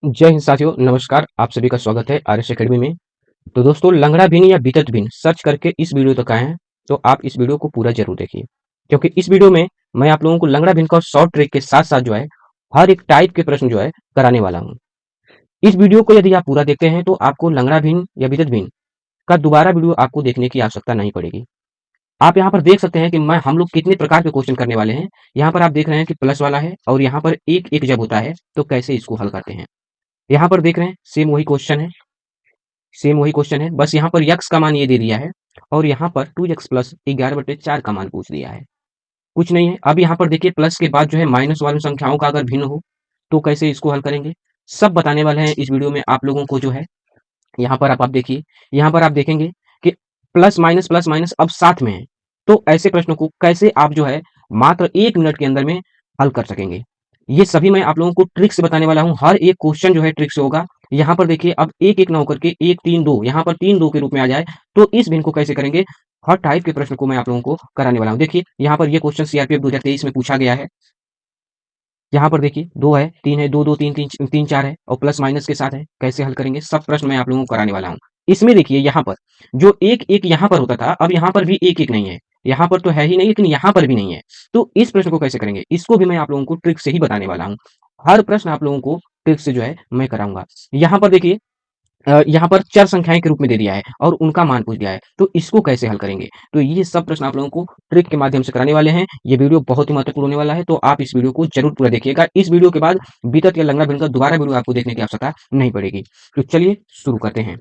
जय हिंद साथियों, नमस्कार। आप सभी का स्वागत है आर एस अकेडमी में। तो दोस्तों, लंगड़ा भिन या वितत भिन सर्च करके इस वीडियो तक आए हैं, तो आप इस वीडियो को पूरा जरूर देखिए, क्योंकि इस वीडियो में मैं आप लोगों को लंगड़ा भिन का शॉर्ट ट्रिक के साथ साथ जो है हर एक टाइप के प्रश्न जो है कराने वाला हूँ। इस वीडियो को यदि आप पूरा देखते हैं तो आपको लंगड़ा भिन या वितत भिन का दोबारा वीडियो आपको देखने की आवश्यकता नहीं पड़ेगी। आप यहाँ पर देख सकते हैं कि मैं हम लोग कितने प्रकार के क्वेश्चन करने वाले हैं। यहाँ पर आप देख रहे हैं कि प्लस वाला है और यहाँ पर एक एक जब होता है तो कैसे इसको हल करते हैं। यहाँ पर देख रहे हैं सेम वही क्वेश्चन है, बस यहाँ पर यक्स का मान ये दे दिया है और यहाँ पर 2x प्लस 11/4 का मान पूछ दिया है। कुछ नहीं है। अब यहाँ पर देखिए, प्लस के बाद जो है माइनस वाली संख्याओं का अगर भिन्न हो तो कैसे इसको हल करेंगे, सब बताने वाले हैं इस वीडियो में आप लोगों को जो है। यहाँ पर आप देखिए, यहाँ पर आप देखेंगे कि प्लस माइनस अब साथ में है, तो ऐसे प्रश्नों को कैसे आप जो है मात्र 1 मिनट के अंदर में हल कर सकेंगे। ये सभी मैं आप लोगों को ट्रिक से बताने वाला हूँ। हर एक क्वेश्चन जो है ट्रिक से होगा। यहाँ पर देखिए, अब एक एक ना होकर के 1 3 2 यहाँ पर 3 2 के रूप में आ जाए तो इस भिन्न को कैसे करेंगे, हर टाइप के प्रश्न को मैं आप लोगों को कराने वाला हूँ। देखिए, यहाँ पर ये क्वेश्चन सीआरपीएफ 2023 में पूछा गया है। यहाँ पर देखिए, 2 है, 3 है, 2 2 3 3 3 4 है और प्लस माइनस के साथ है। कैसे हल करेंगे, सब प्रश्न मैं आप लोगों को कराने वाला हूँ। इसमें देखिए, यहाँ पर जो एक एक यहाँ पर होता था, अब यहाँ पर भी एक एक नहीं है। यहाँ पर तो है ही नहीं, लेकिन यहाँ पर भी नहीं है। तो इस प्रश्न को कैसे करेंगे, इसको भी मैं आप लोगों को ट्रिक से ही बताने वाला हूँ। हर प्रश्न आप लोगों को ट्रिक से जो है मैं कराऊंगा। यहाँ पर देखिए, यहाँ पर चर संख्याएं के रूप में दे दिया है और उनका मान पूछ दिया है, तो इसको कैसे हल करेंगे। तो ये सब प्रश्न आप लोगों को ट्रिक के माध्यम से कराने वाले हैं। ये वीडियो बहुत ही महत्वपूर्ण होने वाला है, तो आप इस वीडियो को जरूर पूरा देखिएगा। इस वीडियो के बाद बीतत या लंगड़ा भिन्न का दोबारा वीडियो आपको देखने की आवश्यकता नहीं पड़ेगी। तो चलिए शुरू करते हैं।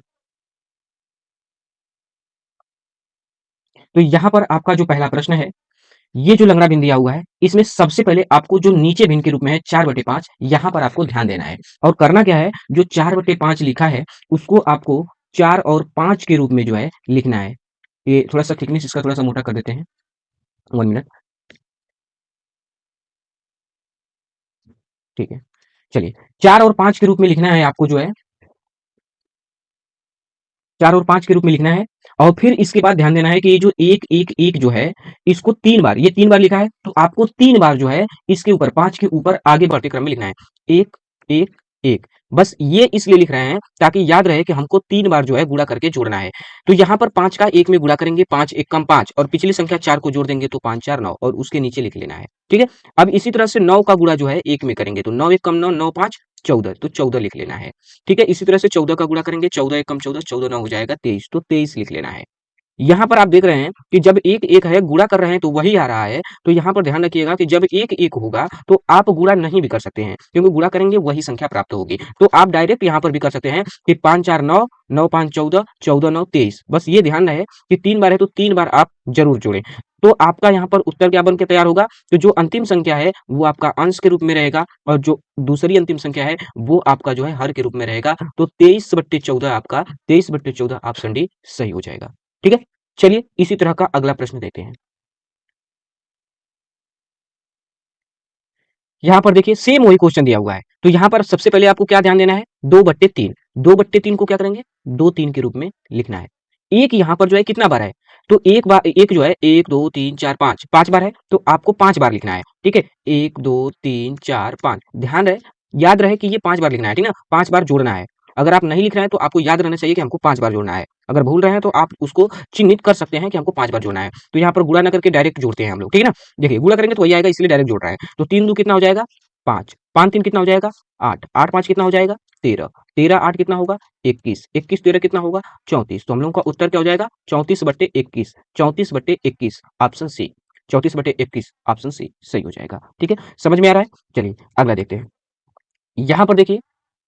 तो यहाँ पर आपका जो पहला प्रश्न है, ये जो लंगड़ा भिन्न दिया हुआ है, इसमें सबसे पहले आपको जो नीचे भिन्न के रूप में है 4/5, यहाँ पर आपको ध्यान देना है। और करना क्या है, जो 4/5 लिखा है उसको आपको 4 और 5 के रूप में जो है लिखना है। ये थोड़ा-सा थिकनेस इसका थोड़ा-सा मोटा कर देते हैं। 1 मिनट, ठीक है। चलिए, 4 और 5 के रूप में लिखना है आपको जो है, 4 और 5 के रूप में लिखना है। और फिर इसके बाद ध्यान देना है कि ये जो 1, 1, 1 जो है, इसको 3 बार, ये 3 बार लिखा है, तो आपको 3 बार जो है इसके ऊपर 5 के ऊपर आगे बढ़ते क्रम में लिखना है। 1, 1, 1। बस ये इसलिए लिख रहे हैं ताकि याद रहे कि हमको 3 बार जो है गुणा करके जोड़ना है। तो यहाँ पर 5 का 1 में गुणा करेंगे, 5 1 कम 5 और पिछली संख्या 4 को जोड़ देंगे तो 5 4 9 और उसके नीचे लिख लेना है। ठीक है? अब इसी तरह से 9 का गुणा जो है 1 में करेंगे, तो 9 1 कम 9, 9 5 14, तो 14 लिख लेना है। ठीक है? इसी तरह से 14 का गुणा करेंगे, 14 1 कम 14, 14 9 हो जाएगा 23, तो 23 लिख लेना है। यहाँ पर आप देख रहे हैं कि जब एक एक है, गुणा कर रहे हैं तो वही आ रहा है। तो यहाँ पर ध्यान रखिएगा कि जब एक एक होगा तो आप गुणा नहीं भी कर सकते हैं, क्योंकि गुणा करेंगे वही संख्या प्राप्त होगी। तो आप डायरेक्ट यहाँ पर भी कर सकते हैं कि 5 4 9, 9 5 14, 14 9 23। बस ये ध्यान रहे कि 3 बार है तो 3 बार आप जरूर जोड़ें। तो आपका यहाँ पर उत्तर क्या बन के तैयार होगा, तो जो अंतिम संख्या है वो आपका अंश के रूप में रहेगा और जो दूसरी अंतिम संख्या है वो आपका जो है हर के रूप में रहेगा। तो 23/14 आपका 23/14 ऑप्शन डी सही हो जाएगा। ठीक है? चलिए इसी तरह का अगला प्रश्न देखते हैं। यहाँ पर देखिए, सेम वही क्वेश्चन दिया हुआ है। तो यहाँ पर सबसे पहले आपको क्या ध्यान देना है, 2/3। 2/3 को क्या करेंगे, 2 3 के रूप में लिखना है। एक यहाँ पर जो है कितना बार है, तो एक बार एक जो है 1 2 3 4 5 5 बार है, तो आपको 5 बार लिखना है। ठीक है? 1 2 3 4 5, ध्यान रहे, याद रहे कि ये 5 बार लिखना है। ठीक है ना? 5 बार जोड़ना है। अगर आप नहीं लिख रहे हैं तो आपको याद रहना चाहिए कि हमको 5 बार जोड़ना है। अगर भूल रहे हैं तो आप उसको चिन्हित कर सकते हैं कि हमको 5 बार जोड़ना है। तो यहाँ पर गुणा ना करके डायरेक्ट जोड़ते हैं हम लोग। ठीक है ना? देखिए, गुणा करेंगे तो वही आएगा, इसलिए डायरेक्ट जोड़ रहे हैं। तो 3 2 कितना हो जाएगा, 5, 5 3 कितना हो जाएगा, 8, 8 5 कितना हो जाएगा, 13, 13 8 कितना होगा, 21, 21 13 कितना होगा, 34। तो हम लोगों का उत्तर क्या हो जाएगा, 34/21, 34/21 ऑप्शन सी, 34/21 ऑप्शन सी सही हो जाएगा। ठीक है? समझ में आ रहा है? चलिए अगला देखते हैं। यहाँ पर देखिए,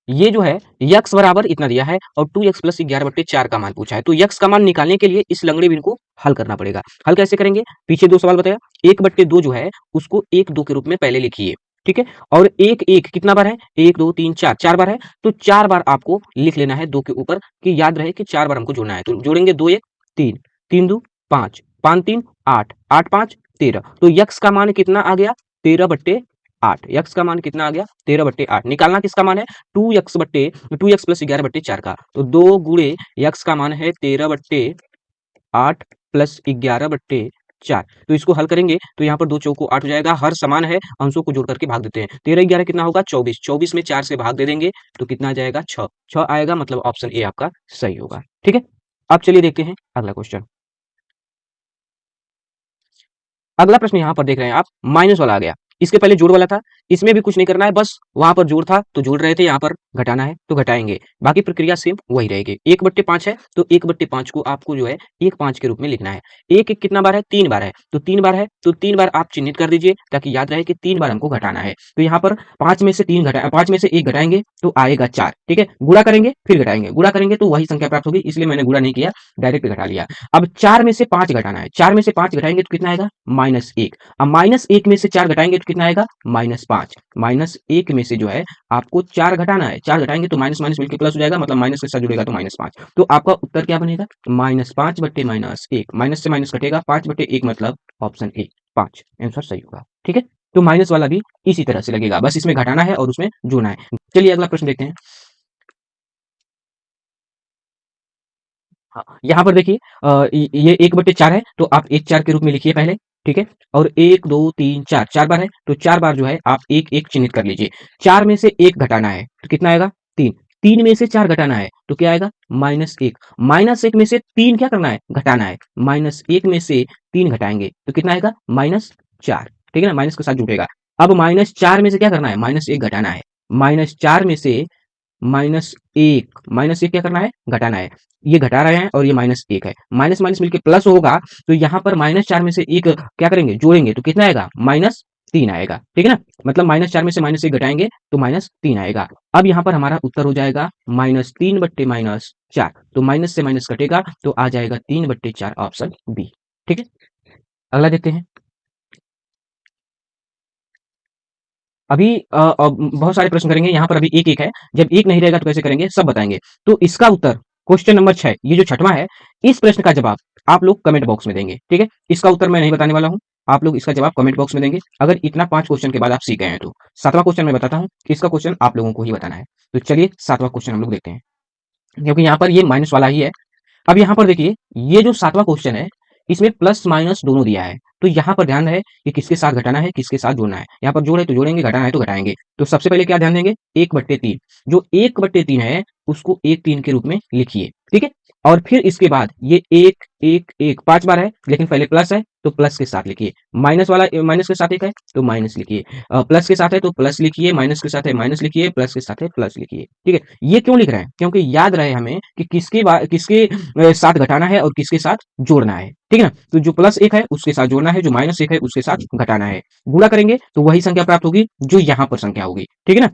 ये जो है यक्स बराबर इतना दिया है और 2x प्लस 11/4 का मान पूछा है। तो यक्स का मान निकालने के लिए इस लंगड़े भिन्न को हल करना पड़ेगा। हल कैसे करेंगे, पीछे 2 सवाल बताया। 1/2 जो है उसको 1 2 के रूप में पहले लिखिए। ठीक है? और 1 1 कितना बार है, 1 2 3 4, 4 बार है, तो 4 बार आपको लिख लेना है 2 के ऊपर, कि याद रहे कि 4 बार हमको जोड़ना है। तो जोड़ेंगे 2 1 3, 3 2 5, 5 3 8, 8 5 13। तो यक्स का मान कितना आ गया, 13/8। यक्स का मान कितना आ गया, 13/8। निकालना किसका मान है, 2x प्लस 11/4 का। तो 2 गुणे यक्स का मान है 13/8 प्लस 4। तो इसको हल करेंगे तो यहाँ पर 2 चौको 8 हो जाएगा, हर समान है, अंशों को जोड़ करके भाग देते हैं। 13-11 कितना होगा 24, 24 में 4 से भाग दे देंगे तो कितना आ जाएगा 6, 6 आएगा, मतलब ऑप्शन ए आपका सही होगा। ठीक है, अब चलिए देखते हैं अगला क्वेश्चन। अगला प्रश्न यहाँ पर देख रहे हैं आप, माइनस वाला आ गया। इसके पहले जोड़ वाला था, इसमें भी कुछ नहीं करना है, बस वहां पर जोड़ था तो जोड़ रहे थे, यहाँ पर घटाना है तो घटाएंगे, बाकी प्रक्रिया सेम वही रहेगी। 1/5 है तो 1/5 को आपको जो है 1/5 के रूप में लिखना है। एक एक कितना बार है, 3 बार है, तो 3 बार है तो 3 बार आप चिन्हित कर दीजिए ताकि याद रहे कि 3 बार हमको घटाना है। तो यहाँ पर 5 में से 3 घटा 5 में से 1 घटाएंगे तो आएगा 4। ठीक है, गुणा करेंगे फिर घटाएंगे, गुणा करेंगे तो वही संख्या प्राप्त होगी, इसलिए मैंने गुणा नहीं किया, डायरेक्ट घटा लिया। अब 4 में से 5 घटाना है, 4 में से 5 घटाएंगे तो कितना आएगा -1। अब -1 में से 4 घटाएंगे तो कितना आएगा -5। -1 में से जो है आपको 4 घटाना है, 4 घटाएंगे तो माइनस माइनस मिलकर प्लस हो जाएगा, मतलब माइनस के साथ जुड़ेगा तो -5। तो आपका उत्तर क्या बनेगा -5 बटे -1, माइनस से माइनस कटेगा, 5 बटे 1 मतलब ऑप्शन ए 5 आंसर सही होगा। ठीक है, तो माइनस वाला भी इसी तरह से लगेगा, बस इसमें घटाना है और उसमें जोड़ना है। चलिए अगला प्रश्न देखते हैं। हाँ, यहाँ पर देखिए ये 1/4 है तो आप 1/4 के रूप में लिखिए पहले। ठीक है, और 1 2 3 4 4 बार है तो 4 बार जो है आप 1 1 चिन्हित कर लीजिए। 4 में से 1 घटाना है तो कितना आएगा 3। 3 में से 4 घटाना है तो क्या आएगा -1। -1 में से 3 क्या करना है घटाना है, -1 में से 3 घटाएंगे तो कितना आएगा -4। ठीक है ना, माइनस के साथ जुटेगा। अब -4 में से क्या करना है -1 घटाना है, -4 में से -1, -1 क्या करना है घटाना है। ये घटा रहे हैं और ये -1 है, माइनस माइनस मिलके प्लस होगा, तो यहाँ पर -4 में से 1 क्या करेंगे जोड़ेंगे तो कितना आएगा -3 आएगा। ठीक है ना, मतलब -4 में से -1 घटाएंगे तो -3 आएगा। अब यहाँ पर हमारा उत्तर हो जाएगा -3 बट्टे -4, तो माइनस से माइनस कटेगा तो आ जाएगा 3/4 ऑप्शन बी। ठीक है, अगला देखते हैं। अभी बहुत सारे प्रश्न करेंगे, यहाँ पर अभी एक एक है, जब एक नहीं रहेगा तो कैसे करेंगे सब बताएंगे। तो इसका उत्तर क्वेश्चन नंबर 6, ये जो छठवां है, इस प्रश्न का जवाब आप लोग कमेंट बॉक्स में देंगे। ठीक है, इसका उत्तर मैं नहीं बताने वाला हूँ, आप लोग इसका जवाब कमेंट बॉक्स में देंगे। अगर इतना 5 क्वेश्चन के बाद आप सीख गए हैं तो 7वां क्वेश्चन मैं बताता हूँ, इसका क्वेश्चन आप लोगों को ही बताना है। तो चलिए 7वां क्वेश्चन हम लोग देखते हैं, क्योंकि यहाँ पर ये माइनस वाला ही है। अब यहाँ पर देखिए, ये जो 7वां क्वेश्चन है, इसमें प्लस माइनस दोनों दिया है, तो यहाँ पर ध्यान रहे कि किसके साथ घटाना है किसके साथ जोड़ना है। यहाँ पर जोड़ है तो जोड़ेंगे, घटाना है तो घटाएंगे। तो सबसे पहले क्या ध्यान देंगे 1/3, जो 1/3 है उसको 1/3 के रूप में लिखिए। ठीक है, और फिर इसके बाद ये 1 1 1 5 बार है, लेकिन पहले प्लस है तो प्लस के साथ लिखिए, माइनस वाला माइनस के साथ एक है तो माइनस लिखिए, प्लस के साथ है तो प्लस लिखिए, माइनस के साथ है माइनस लिखिए, प्लस के साथ है प्लस लिखिए। ठीक है, ये क्यों लिख रहे हैं, क्योंकि याद रहे हमें कि किसके साथ घटाना है और किसके साथ जोड़ना है। ठीक है ना, तो जो +1 है उसके साथ जोड़ना है, जो -1 है उसके साथ घटाना है। गुणा करेंगे तो वही संख्या प्राप्त होगी जो यहाँ पर संख्या होगी। ठीक है ना,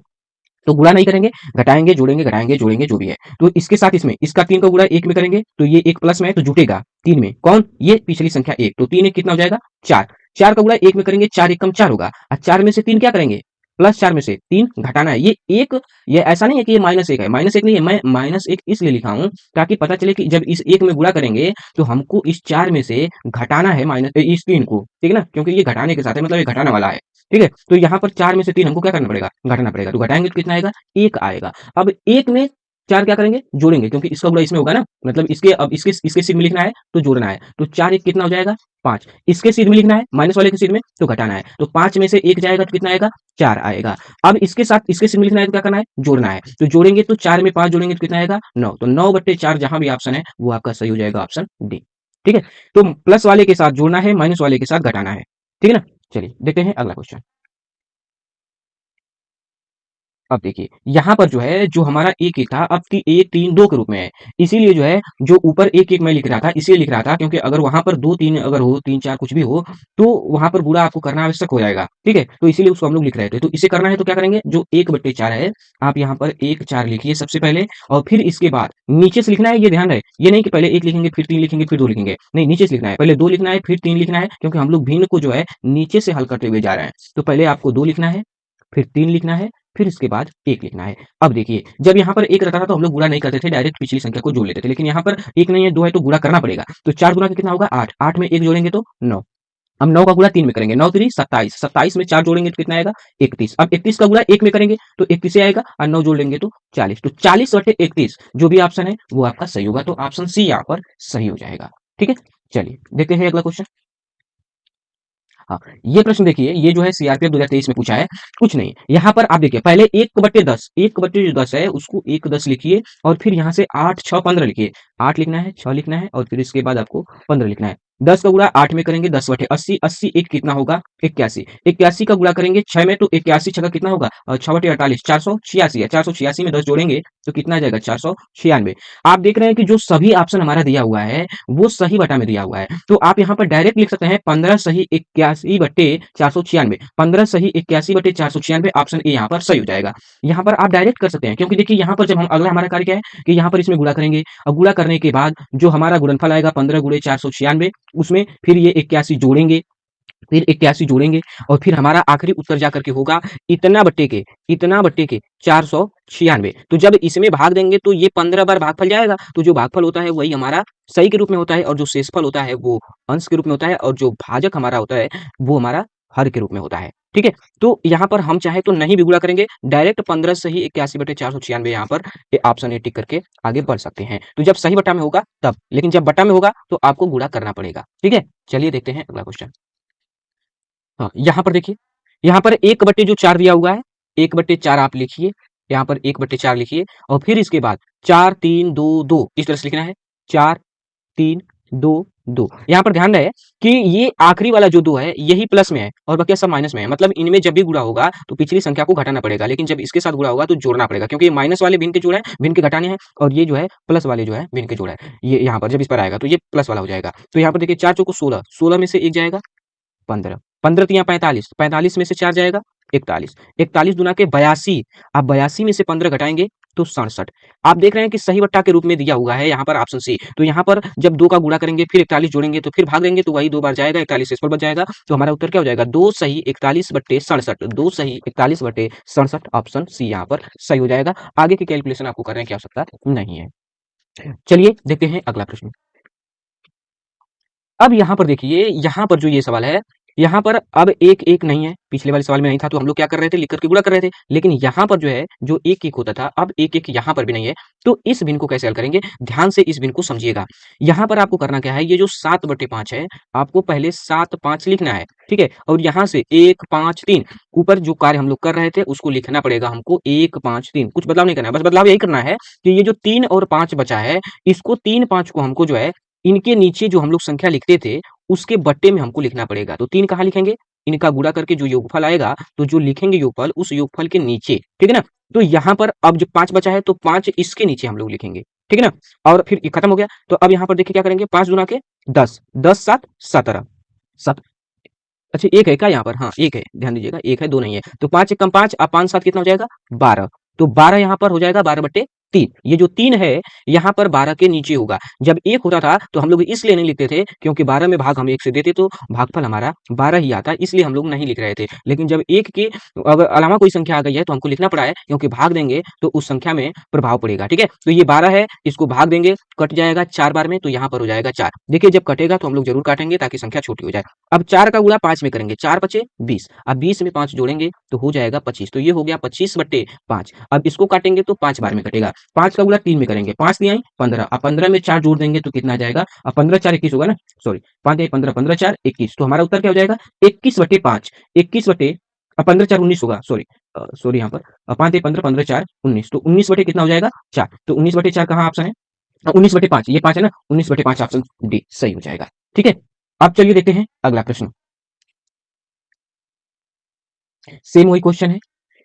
तो गुणा नहीं करेंगे, घटाएंगे जोड़ेंगे घटाएंगे जोड़ेंगे जो भी है। तो इसके साथ इसमें इसका 3 का गुणा 1 में करेंगे तो ये 1 प्लस में है तो जुटेगा 3 में, कौन ये पिछली संख्या 1, तो 3 1 कितना हो जाएगा 4। 4 का गुणा 1 में करेंगे, 4 1 कम 4 होगा, और 4 में से 3 क्या करेंगे +4 में से 3 घटाना है। ये एक, ये ऐसा नहीं है कि ये -1 है, -1 नहीं है, मैं -1 इसलिए लिखा हूँ ताकि पता चले कि जब इस 1 में गुणा करेंगे तो हमको इस 4 में से घटाना है इस 3 को। ठीक है ना, क्योंकि ये घटाने के साथ है, मतलब ये घटाने वाला है। ठीक है, तो यहाँ पर 4 में से 3 हमको क्या करना पड़ेगा घटाना पड़ेगा, तो घटाएंगे तो कितना आएगा 1 आएगा। अब 1 में 4 क्या करेंगे जोड़ेंगे, क्योंकि इसका गुणा इसमें होगा ना, मतलब इसके अब इसके सीध में लिखना है तो जोड़ना है, तो 4 1 कितना हो जाएगा 5। इसके सीध में लिखना है माइनस वाले के सीध में तो घटाना है, तो 5 में से 1 जाएगा तो कितना आएगा 4 आएगा। अब इसके साथ इसके सीध में लिखना है तो क्या करना है जोड़ना है, तो जोड़ेंगे तो 4 में 5 जोड़ेंगे तो कितना आएगा 9, तो 9/4 जहां भी ऑप्शन है वो आपका सही हो जाएगा, ऑप्शन डी। ठीक है, तो प्लस वाले के साथ जोड़ना है, माइनस वाले के साथ घटाना है। ठीक है ना, चलिए देखते हैं अगला क्वेश्चन। अब देखिए, यहाँ पर जो है, जो हमारा 1-1 था, अब की 1 3 2 के रूप में है। इसीलिए जो है, जो ऊपर 1-1 मैं लिख रहा था, इसलिए लिख रहा था क्योंकि अगर वहाँ पर 2-3 अगर हो, 3-4 कुछ भी हो, तो वहाँ पर गुणा आपको करना आवश्यक हो जाएगा। ठीक है? तो इसीलिए उसको हम लोग लिख रहे थे। तो इसे करना है तो क्या करेंगे, जो 1/4 है, आप यहाँ पर 1 4 लिखिए सबसे पहले, और फिर इसके बाद नीचे से लिखना है, ये ध्यान रहे। ये नहीं कि पहले 1 लिखेंगे, फिर 3 लिखेंगे, फिर 2 लिखेंगे। नहीं, नीचे से लिखना है। पहले 2 लिखना है, फिर 3 लिखना है, क्योंकि हम लोग भिन्न को जो है, नीचे से हल करते हुए जा रहे हैं। तो पहले आपको 2 लिखना है, फिर 3 लिखना है, फिर इसके बाद 1 लिखना है। अब देखिए, जब यहाँ पर 1 रहता था तो हम लोग गुणा नहीं करते थे, डायरेक्ट पिछली संख्या को जोड़ लेते थे। लेकिन यहाँ पर 1 नहीं है, 2 है तो गुणा करना पड़ेगा। तो 4 गुणा कितना होगा 8, 8 में 1 जोड़ेंगे तो 9। अब 9 का गुणा 3 में करेंगे, 9 3 27, 27 में 4 जोड़ेंगे तो कितना आएगा 31। अब 31 का गुणा 1 में करेंगे तो 31 से आएगा, और 9 जोड़ लेंगे तो 40। तो 40/31 जो भी ऑप्शन है वो आपका सही होगा, तो ऑप्शन सी यहाँ पर सही हो जाएगा। ठीक है, चलिए देखते हैं अगला क्वेश्चन। हाँ, ये प्रश्न देखिए, ये जो है सीआरपीएफ 2023 में पूछा है, कुछ नहीं। यहाँ पर आप देखिए, पहले 1/10, 1/10 जो 10 है, उसको 1/10 लिखिए और फिर यहाँ से 8, 6, 15 लिखिए। 8 लिखना है, 6 लिखना है और फिर इसके बाद आपको 15 लिखना है। 10 का गुणा 8 में करेंगे 10/80, 80 एक कितना होगा 81, 81 का गुणा करेंगे 6 में तो 81 छका कितना होगा 6/48, 486 है। 486 में 10 जोड़ेंगे तो कितना आ जाएगा 496। आप देख रहे हैं कि जो सभी ऑप्शन हमारा दिया हुआ है वो सही बटा में दिया हुआ है, तो आप यहाँ पर डायरेक्ट लिख सकते हैं 15 सही 81/496, 15 सही 81/496, ऑप्शन ए यहाँ पर सही हो जाएगा। यहाँ पर आप डायरेक्ट कर सकते हैं, क्योंकि देखिए यहाँ पर जब हम अगला हमारा कार्य क्या है कि यहाँ पर इसमें गुणा करेंगे और गुणा करने के बाद जो हमारा गुणनफल आएगा 15 गुणे 496, उसमें फिर ये 81 जोड़ेंगे, फिर 81 जोड़ेंगे और फिर हमारा आखिरी उत्तर जाकर के होगा इतना बट्टे के 496। तो जब इसमें भाग देंगे तो ये 15 बार भागफल जाएगा, तो जो भागफल होता है वही हमारा सही के रूप में होता है और जो शेषफल होता है वो अंश के रूप में होता है और जो भाजक हमारा होता है वो हमारा हर के रूप में होता है। ठीक है, तो यहाँ पर हम चाहे तो नहीं भी गुणा करेंगे, डायरेक्ट 15 सही 81/496 यहाँ पर ऑप्शन ए टिक करके आगे बढ़ सकते हैं। तो जब सही बटा में होगा तब, लेकिन जब बटा में होगा तो आपको गुणा करना पड़ेगा। ठीक है, चलिए देखते हैं अगला क्वेश्चन। हाँ, यहाँ पर देखिए, यहाँ पर 1/4 दिया हुआ है, 1/4 आप लिखिए, यहाँ पर 1/4 लिखिए और फिर इसके बाद 4, 3, 2, 2 इस तरह से लिखना है, 4, 3, 2, 2। यहाँ पर ध्यान रहे कि ये आखिरी वाला जो 2 है यही प्लस में है और बाकी सब माइनस में है, मतलब इनमें जब भी गुणा होगा तो पिछली संख्या को घटाना पड़ेगा, लेकिन जब इसके साथ गुणा होगा तो जोड़ना पड़ेगा, क्योंकि ये माइनस वाले भिन्न के जोड़ है, भिन्न के घटाने हैं और ये जो है प्लस वाले जो है भिन्न के जोड़ है। ये यहाँ पर जब इस पर आएगा तो ये प्लस वाला हो जाएगा। तो यहाँ पर देखिए 4 चौको 16, 16 में से एक जाएगा 15, 15 तिया 45, 45 में से 4 जाएगा 41, 41 दूना के 82, आप 82 में से 15 घटाएंगे तो 67। आप देख रहे हैं कि सही बट्टा के रूप में दिया हुआ है यहाँ पर ऑप्शन सी। तो यहाँ पर जब 2 का गुणा करेंगे फिर 41 जोड़ेंगे तो फिर भाग देंगे तो वही 2 बार जाएगा, 41 शेषफल बच जाएगा। तो हमारा उत्तर क्या हो जाएगा 2 सही 41/67, 2 सही 41/67, ऑप्शन सी यहाँ पर सही हो जाएगा। आगे की कैलकुलेशन आपको करने की आवश्यकता नहीं है। चलिए देखते हैं अगला प्रश्न। अब यहाँ पर देखिए, यहाँ पर जो ये सवाल है, यहाँ पर अब एक नहीं है, पिछले वाले सवाल में नहीं था तो हम लोग क्या कर रहे थे, लिख करके गुणा कर रहे थे, लेकिन यहाँ पर जो है जो एक होता था अब एक यहाँ पर भी नहीं है। तो इस भिन्न को कैसे हल करेंगे, ध्यान से इस भिन्न को समझिएगा। यहाँ पर आपको करना क्या है, ये जो 7/5 है आपको पहले 7/5 लिखना है। ठीक है, और यहाँ से 1, 5, 3 ऊपर जो कार्य हम लोग कर रहे थे उसको लिखना पड़ेगा हमको 1, 5, 3, कुछ बदलाव नहीं करना है, बस बदलाव यही करना है कि ये जो 3 और 5 बचा है इसको 3, 5 को हमको जो है इनके नीचे जो हम लोग संख्या लिखते थे उसके बट्टे में हमको लिखना पड़ेगा। तो 3 कहाँ लिखेंगे, इनका गुणा करके जो योगफल आएगा तो जो लिखेंगे योगफल उस योगफल के नीचे। ठीक है ना, तो यहाँ पर अब जो 5 बचा है तो 5 इसके नीचे हम लोग लिखेंगे। ठीक है ना, और फिर ये खत्म हो गया। तो अब यहाँ पर देखिए क्या करेंगे, 5 गुना के 10, 10 7 17, अच्छा एक है क्या यहाँ पर, हाँ एक है, ध्यान दीजिएगा एक है, दो नहीं है। तो 5 एकम 5, अब 5 7 कितना हो जाएगा 12। तो 12 यहाँ पर हो जाएगा 12/3। ये जो 3 है यहाँ पर 12 के नीचे होगा। जब 1 होता था तो हम लोग इसलिए नहीं लिखते थे क्योंकि 12 में भाग हम 1 से देते तो भागफल हमारा 12 ही आता, इसलिए हम लोग नहीं लिख रहे थे। लेकिन जब 1 के अगर अलावा कोई संख्या आ गई है तो हमको लिखना पड़ा है, क्योंकि भाग देंगे तो उस संख्या में प्रभाव पड़ेगा। ठीक है, तो ये 12 है, इसको भाग देंगे, कट जाएगा 4 बार में, तो यहाँ पर हो जाएगा 4। देखिए जब कटेगा तो हम लोग जरूर काटेंगे ताकि संख्या छोटी हो जाए। अब 4 का गुणा 5 में करेंगे, 4 पचे 20, अब 20 में 5 जोड़ेंगे तो हो जाएगा 25। तो ये हो गया 25/5। अब इसको काटेंगे तो 5 बार में कटेगा। 5 का गुणा 3 में करेंगे, 5 नहीं आई 15, अब 15 में 4 जोड़ देंगे तो कितना आ जाएगा, अब 15 4 21 होगा ना, सॉरी 5 नहीं 15, 15 4 21। तो हमारा उत्तर क्या हो जाएगा 21/5, 21 बटे 15 4 19 होगा, सॉरी यहाँ पर 5 15 15 4 19, तो 19 बटे कितना हो जाएगा 4। तो 19/4 कहाँ ऑप्शन है, 19/5, ये 5 है ना, 19/5 ऑप्शन डी सही हो जाएगा। ठीक है, अब चलिए देखते हैं अगला प्रश्न। सेम वही क्वेश्चन है।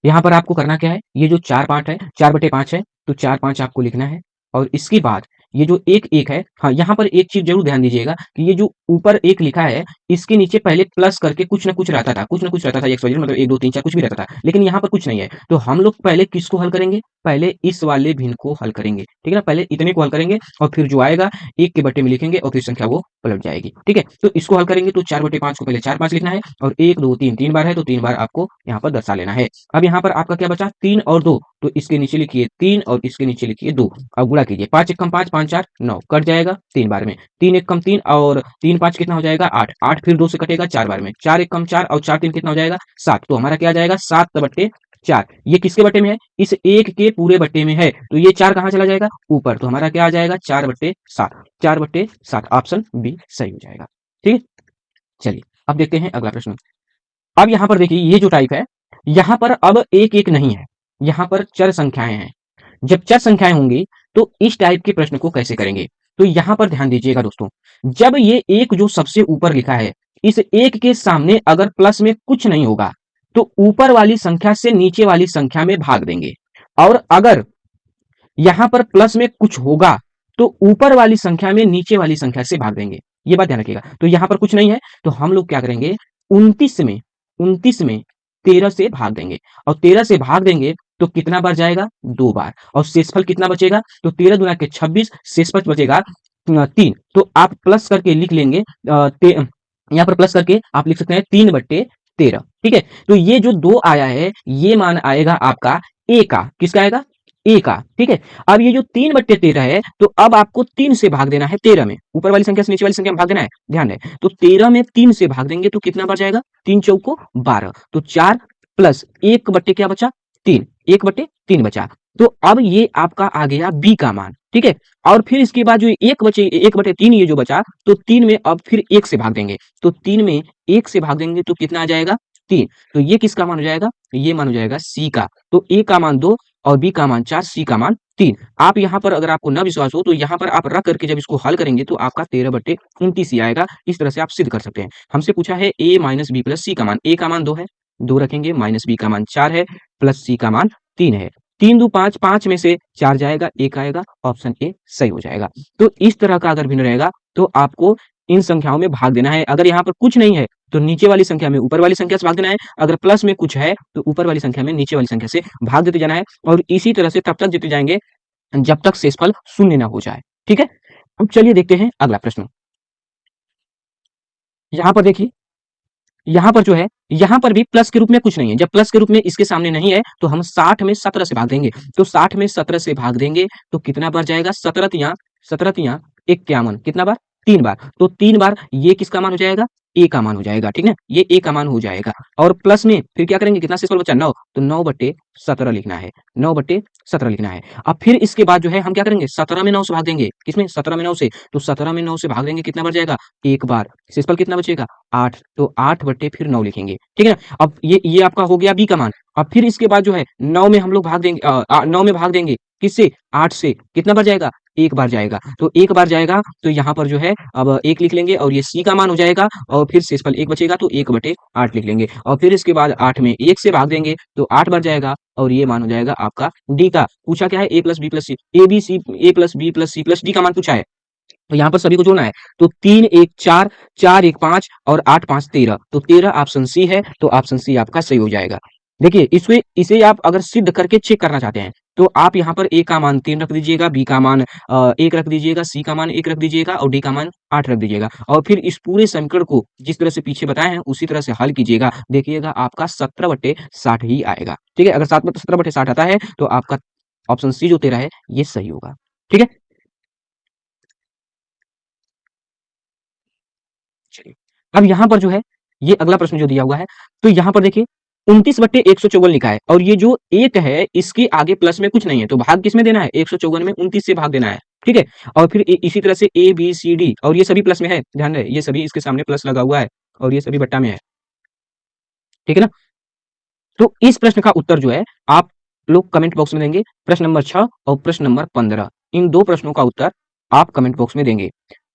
यहाँ पर आपको करना क्या है, ये जो 4 पार्ट है 4/5 है तो 4 5 आपको लिखना है और इसके बाद ये जो 1 1 है, हाँ यहाँ पर एक चीज जरूर ध्यान दीजिएगा कि ये जो ऊपर 1 लिखा है इसके नीचे पहले प्लस करके कुछ ना कुछ रहता था, कुछ ना कुछ रहता था, एक्स वाई जेड मतलब 1 2 3 4 कुछ भी रहता था, लेकिन यहाँ पर कुछ नहीं है। तो हम लोग पहले किसको हल करेंगे, पहले इस वाले भिन्न को हल करेंगे। ठीक है ना, पहले इतने को हल करेंगे और फिर जो आएगा 1 के बट्टे में लिखेंगे और फिर संख्या वो पलट जाएगी। ठीक है, तो इसको हल करेंगे तो 4/5 को पहले 4 5 लिखना है और 1 2 3 3 बार है तो 3 बार आपको यहाँ पर दर्शा लेना है। अब यहाँ पर आपका क्या बचा 3 और 2, तो इसके नीचे लिखिए 3 और इसके नीचे लिखिए 2। अब गुणा कीजिए, 5 1 5 5 4 9, कट जाएगा 3 बार में, 3 1 3 और 3 5 कितना हो जाएगा 8, 8 फिर 2 से कटेगा 4 बार में, 4 1 4 और 4 3 कितना हो जाएगा 7। तो हमारा क्या आ जाएगा 7/4। ये किसके बट्टे में है, इस 1 के पूरे बट्टे में है, तो ये 4 कहाँ चला जाएगा ऊपर, तो हमारा क्या आ जाएगा 4/7, 4/7 ऑप्शन बी सही हो जाएगा। ठीक है, चलिए अब देखते हैं अगला प्रश्न। अब यहाँ पर देखिए ये जो टाइप है, यहाँ पर अब एक एक नहीं है, यहाँ पर चर संख्याएं हैं। जब चर संख्याएं होंगी तो इस टाइप के प्रश्न को कैसे करेंगे? तो यहाँ पर ध्यान दीजिएगा दोस्तों, जब ये एक जो सबसे ऊपर लिखा है, इस एक के सामने अगर प्लस में कुछ नहीं होगा तो ऊपर वाली संख्या से नीचे वाली संख्या में भाग देंगे, और अगर यहां पर प्लस में कुछ होगा तो ऊपर वाली संख्या में नीचे वाली संख्या से भाग देंगे। ये बात ध्यान रखिएगा। तो यहां पर कुछ नहीं है तो हम लोग क्या करेंगे, 29 में 13 से भाग देंगे, और 13 से भाग देंगे तो कितना बार जाएगा? 2 बार, और शेषफल कितना बचेगा? तो 13 दुना के 26, शेषफल बचेगा 3। तो आप प्लस करके लिख लेंगे, यहाँ पर प्लस करके आप लिख सकते हैं 3/13। ठीक है, तो ये जो 2 आया है ये मान आएगा आपका ए का। किसका आएगा? ए का। ठीक है, अब ये जो 3/13 है तो अब आपको 3 से भाग देना है 13 में, ऊपर वाली संख्या से नीचे वाली संख्या में भाग देना है, ध्यान है। तो 13 में 3 से भाग देंगे तो कितना बच जाएगा? 3 चौको 12, तो 4 प्लस 1 बट्टे क्या बचा? 3, 1/3 बचा। तो अब ये आपका आ गया बी का मान। ठीक है, और फिर इसके बाद जो 1/3 ये जो बचा, तो 3 में अब फिर 1 से भाग देंगे, तो 3 में 1 से भाग देंगे तो कितना आ जाएगा? 3। तो ये किसका मान हो जाएगा? ये मान हो जाएगा सी का। तो ए का मान 2 और बी का मान 4, सी का मान 3। आप यहाँ पर अगर आपको न विश्वास हो तो यहाँ पर आप रख करके जब इसको हल करेंगे तो आपका 13/29 ही आएगा। इस तरह से आप सिद्ध कर सकते हैं। हमसे पूछा है ए माइनस बी प्लस सी का मान। ए का मान 2 है, 2 रखेंगे, माइनस बी का मान 4 है, प्लस सी का मान 3 है। 3 दू 5, 5 में से 4 जाएगा, 1 आएगा, ऑप्शन ए सही हो जाएगा। तो इस तरह का अगर भिन्न रहेगा तो आपको इन संख्याओं में भाग देना है। अगर यहाँ पर कुछ नहीं है तो नीचे वाली संख्या में ऊपर वाली संख्या से भाग देना है, अगर प्लस में कुछ है तो ऊपर वाली संख्या में नीचे वाली संख्या से भाग देते जाना है, और इसी तरह से तब तक देते जाएंगे जब तक शेषफल शून्य ना हो जाए। ठीक है, अब चलिए देखते हैं अगला प्रश्न। यहाँ पर देखिए, यहाँ पर जो है, यहाँ पर भी प्लस के रूप में कुछ नहीं है। जब प्लस के रूप में इसके सामने नहीं है तो हम 60 में 17 से भाग देंगे, तो 60 में 17 से भाग देंगे तो कितना बार जाएगा? 17 51, कितना बार? 3 बार। तो 3 बार ये किसका मान हो जाएगा? ए का मान हो जाएगा। ठीक है, ये ए का मान हो जाएगा, और प्लस में फिर क्या करेंगे? कितना शेषफल बचा? 9, तो 9/17 लिखना है, 9/17 लिखना है। अब फिर इसके बाद जो है हम क्या करेंगे? 17 में 9 से भाग देंगे, किसमें? 17 में 9 से, तो 17 में 9 से भाग देंगे, कितना बार जाएगा? 1 बार। शेषफल कितना बचेगा? 8, तो 8/9 लिखेंगे। ठीक है, अब ये आपका हो गया बी का मान। अब फिर इसके बाद जो है 9 में हम लोग भाग देंगे, 9 में भाग देंगे किससे? 8 से, कितना बार जाएगा? 1 बार जाएगा। तो 1 बार जाएगा तो यहाँ पर जो है अब 1 लिख लेंगे, और ये सी का मान हो जाएगा, और फिर शेषफल 1 बचेगा तो 1/8 लिख लेंगे, और फिर इसके बाद 8 में 1 से भाग देंगे तो 8 बार जाएगा, और ये मान हो जाएगा आपका डी का। पूछा क्या है? A plus B plus C, A B C, A plus B plus C plus D का मान पूछा है। तो यहाँ पर सभी को जोड़ना है, तो 3 1 4, 4 1 5 और 8 5 13, तो 13 ऑप्शन सी है, तो ऑप्शन सी आपका सही हो जाएगा। देखिए इसे आप अगर सिद्ध करके चेक करना चाहते हैं तो आप यहाँ पर ए का मान 3 रख दीजिएगा, बी का मान 1 रख दीजिएगा, सी का मान 1 रख दीजिएगा, और डी का मान 8 रख दीजिएगा, और फिर इस पूरे समीकरण को जिस तरह से पीछे बताए हैं उसी तरह से हल कीजिएगा। देखिएगा आपका 17/60 ही आएगा। ठीक है, अगर 17/60 आता है तो आपका ऑप्शन सी जो 13 है ये सही होगा। ठीक है, चलिए अब यहाँ पर जो है ये अगला प्रश्न जो दिया हुआ है, तो यहाँ पर देखिए 29/154 लिखा है, और ये जो 1 है इसके आगे प्लस में कुछ नहीं है, तो भाग किसमें देना है? 154 में 29 से भाग देना है। ठीक है, और फिर इसी तरह से ए बी सी डी, और ये सभी प्लस में है, ध्यान रहे ये सभी इसके सामने प्लस लगा हुआ है, और ये सभी बट्टा में है। ठीक है ना, तो इस प्रश्न का उत्तर जो है आप लोग कमेंट बॉक्स में देंगे, प्रश्न नंबर 6 और प्रश्न नंबर 15, इन 2 प्रश्नों का उत्तर आप कमेंट बॉक्स में देंगे।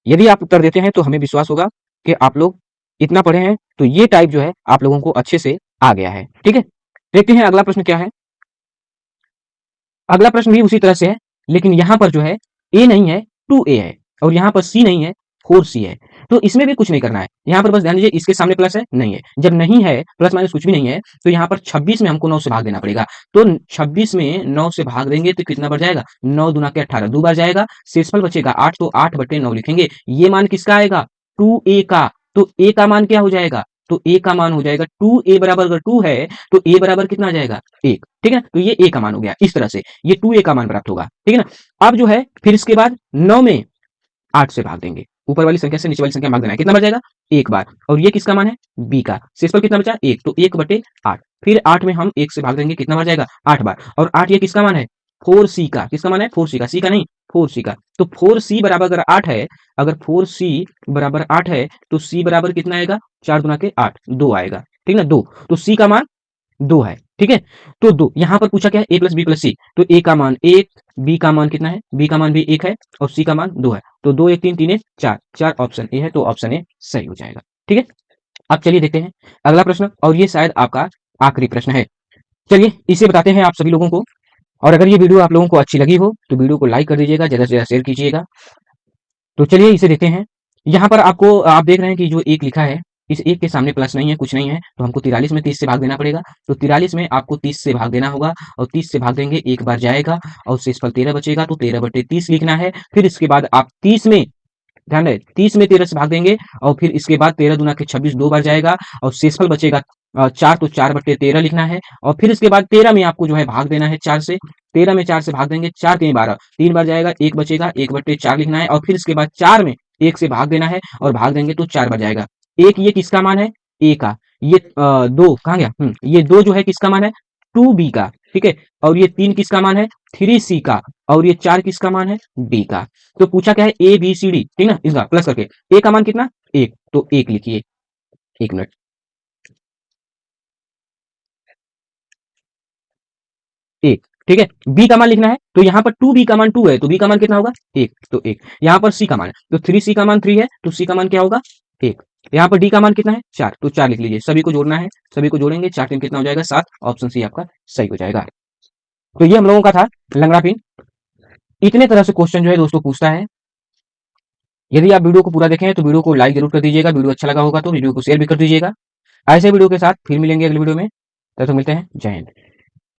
यदि आप उत्तर देते हैं तो हमें विश्वास होगा कि आप लोग इतना पढ़े हैं, तो ये टाइप जो है आप लोगों को अच्छे से आ गया है। ठीक है, देखते हैं अगला प्रश्न क्या है। अगला प्रश्न भी उसी तरह से है, लेकिन यहाँ पर जो है ए नहीं है 2a है, और यहाँ पर सी नहीं है 4c है, तो इसमें भी कुछ नहीं करना है। यहाँ पर बस ध्यान दीजिए इसके सामने प्लस है नहीं है, जब नहीं है प्लस माइनस कुछ भी नहीं है तो यहाँ पर 26 में हमको 9 से भाग देना पड़ेगा, तो 26 में 9 से भाग देंगे तो कितना बढ़ जाएगा? 9 दूना के 18, 2 बार जाएगा, शेषफल बचेगा 8, तो 8/9 लिखेंगे। ये मान किसका आएगा? 2a का। तो a का मान क्या हो जाएगा? तो a का मान हो जाएगा 2a बराबर, अगर 2 है तो a बराबर कितना आ जाएगा? 1। ठीक है, तो ये a का मान हो गया। इस तरह से ये 2a का मान प्राप्त होगा। ठीक है ना, अब जो है फिर इसके बाद 9 में 8 से भाग देंगे, ऊपर वाली संख्या से नीचे वाली संख्या भाग देना है, कितना बच जाएगा? 1 बार, और ये किसका मान है? b का। शेषफल कितना बचा? 1, तो 1/8। फिर 8 में हम 1 से भाग देंगे, कितना बार जाएगा? 8 बार, और 8 ये किसका मान है? 4c का। किसका मान है? 4c का, c का नहीं, 4c का। तो 4c बराबर अगर 8 है, अगर 4c बराबर 8 है तो c बराबर कितना आएगा, 4 गुना के 8, 2 आएगा, ठीक ना, 2। तो c का मान 2 है, ठीक है। तो 2 यहां पर पूछा क्या है, a प्लस बी प्लस सी, तो a का मान 1, b का मान कितना है, b का मान भी 1 है और c का मान 2 है। तो 2 1 3 3 1 4, 4 ऑप्शन ए है, तो ऑप्शन ए सही हो जाएगा, ठीक है। अब चलिए देखते हैं अगला प्रश्न, और ये शायद आपका आखिरी प्रश्न है। चलिए इसे बताते हैं आप सभी लोगों को, और अगर ये वीडियो आप लोगों को अच्छी लगी हो तो वीडियो को लाइक कर दीजिएगा, ज़्यादा से ज़्यादा शेयर कीजिएगा। तो चलिए इसे देखते हैं। यहाँ पर आपको आप देख रहे हैं कि जो 1 लिखा है, इस 1 के सामने प्लस नहीं है, कुछ नहीं है, तो हमको 43 में 30 से भाग देना पड़ेगा। तो 43 में आपको 30 से भाग देना होगा और 30 से भाग देंगे, 1 बार जाएगा और शेषफल 13 बचेगा, तो 13/30 लिखना है। फिर इसके बाद आप 30 में, ध्यान रहे, 30 में 13 से भाग देंगे और फिर इसके बाद 13 दूना के 26, 2 बार जाएगा और शेषफल बचेगा 4, तो 4/13 लिखना है। और फिर इसके बाद 13 में आपको जो है भाग देना है 4 से, 13 में 4 से भाग देंगे, 4 3 12, 3 बार जाएगा, 1 बचेगा, 1/4 लिखना है और फिर इसके बाद 4 में 1 से भाग देना है और भाग देंगे तो 4 बार जाएगा। एक ये किसका मान है, ए का। ये 2 कहाँ गया, ये 2 जो है किसका मान है, 2b का, ठीक है। और ये 3 किसका मान है, 3c का। और ये 4 किसका मान है, b का। तो पूछा क्या है, ए बी सी डी, ठीक ना, इसका प्लस करके ए का मान कितना, 1, तो 1 लिखिए, 1 मिनट, 1, ठीक है। बी का मान लिखना है, तो यहाँ पर 2b का मान 2 है, तो b का मान कितना होगा, 1, तो 1। यहाँ पर c का मान है, तो 3c का मान 3 है, तो c का मान क्या होगा, 1। यहाँ पर d का मान कितना है, 4, तो 4 लिख लीजिए। सभी को जोड़ना है, सभी को जोड़ेंगे, 4 3 कितना हो जाएगा, 7, ऑप्शन सी आपका सही हो जाएगा। तो ये हम लोगों का था लंगड़ा पिन। इतने तरह से क्वेश्चन जो है दोस्तों पूछता है। यदि आप वीडियो को पूरा देखें तो वीडियो को लाइक जरूर कर दीजिएगा, वीडियो अच्छा लगा होगा तो वीडियो को शेयर भी कर दीजिएगा। ऐसे वीडियो के साथ फिर मिलेंगे अगले वीडियो में, तब तक मिलते हैं, जय हिंद।